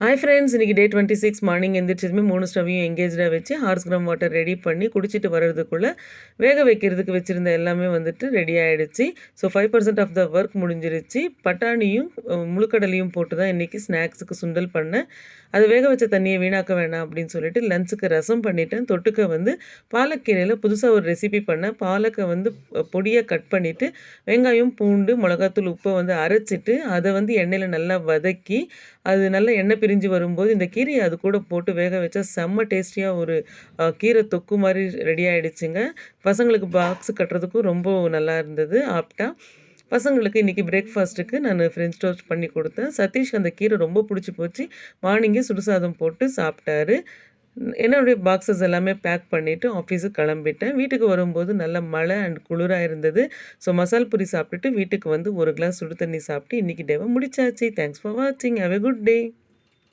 Hi friends, இன்னைக்கு டே 26 morning எந்திரிச்சதுமே 3 ஸ்டவ்வையும் எங்கேஜ்டாக வச்சு hours gram water ready பண்ணி குடிச்சிட்டு வர்றதுக்குள்ளே வேக வைக்கிறதுக்கு வச்சுருந்த எல்லாமே வந்துட்டு ரெடி ஆகிடுச்சு. ஸோ 5% ஆஃப் த ஒர்க் முடிஞ்சிருச்சு. பட்டாணியும் முழுக்கடலையும் போட்டு தான் இன்றைக்கி ஸ்நாக்ஸுக்கு சுண்டல் பண்ணேன். அது வேக வச்ச தண்ணியை வீணாக்க வேணாம் அப்படின்னு சொல்லிட்டு லஞ்சுக்கு ரசம் பண்ணிட்டேன். தொட்டுக்க வந்து பாலக்கீரையில் புதுசாக ஒரு ரெசிபி பண்ணேன். பாலக்கை வந்து பொடியாக கட் பண்ணிவிட்டு வெங்காயம், பூண்டு, மிளகாத்தூள், உப்பை வந்து அரைச்சிட்டு அதை வந்து எண்ணெயில் நல்லா வதக்கி அது நல்லா எண்ணெய் பிரிஞ்சு வரும்போது இந்த கீரையை அது கூட போட்டு வேக வச்சா செம்ம டேஸ்டியாக ஒரு கீரை தொக்கு மாதிரி ரெடி ஆகிடுச்சுங்க. பசங்களுக்கு பாக்ஸு கட்டுறதுக்கும் ரொம்ப நல்லா இருந்தது ஆப்டாக. பசங்களுக்கு இன்றைக்கி பிரேக்ஃபாஸ்ட்டுக்கு நான் ஃப்ரெஞ்ச் டோஸ்ட் பண்ணி கொடுத்தேன். சதீஷ் அந்த கீரை ரொம்ப பிடிச்சி போச்சு. மார்னிங்கே சுடுசாதம் போட்டு சாப்பிட்டாரு. என்னுடைய பாக்ஸஸ் எல்லாமே பேக் பண்ணிவிட்டு ஆஃபீஸுக்கு கிளம்பிட்டேன். வீட்டுக்கு வரும்போது நல்ல மழை அண்ட் குளிராக இருந்தது. ஸோ மசால் பூரி சாப்பிட்டுட்டு வீட்டுக்கு வந்து ஒரு கிளாஸ் சுடு தண்ணி சாப்பிட்டு இன்றைக்கி டேவை முடிச்சாச்சு. தேங்க்ஸ் ஃபார் வாட்சிங். Have a good day.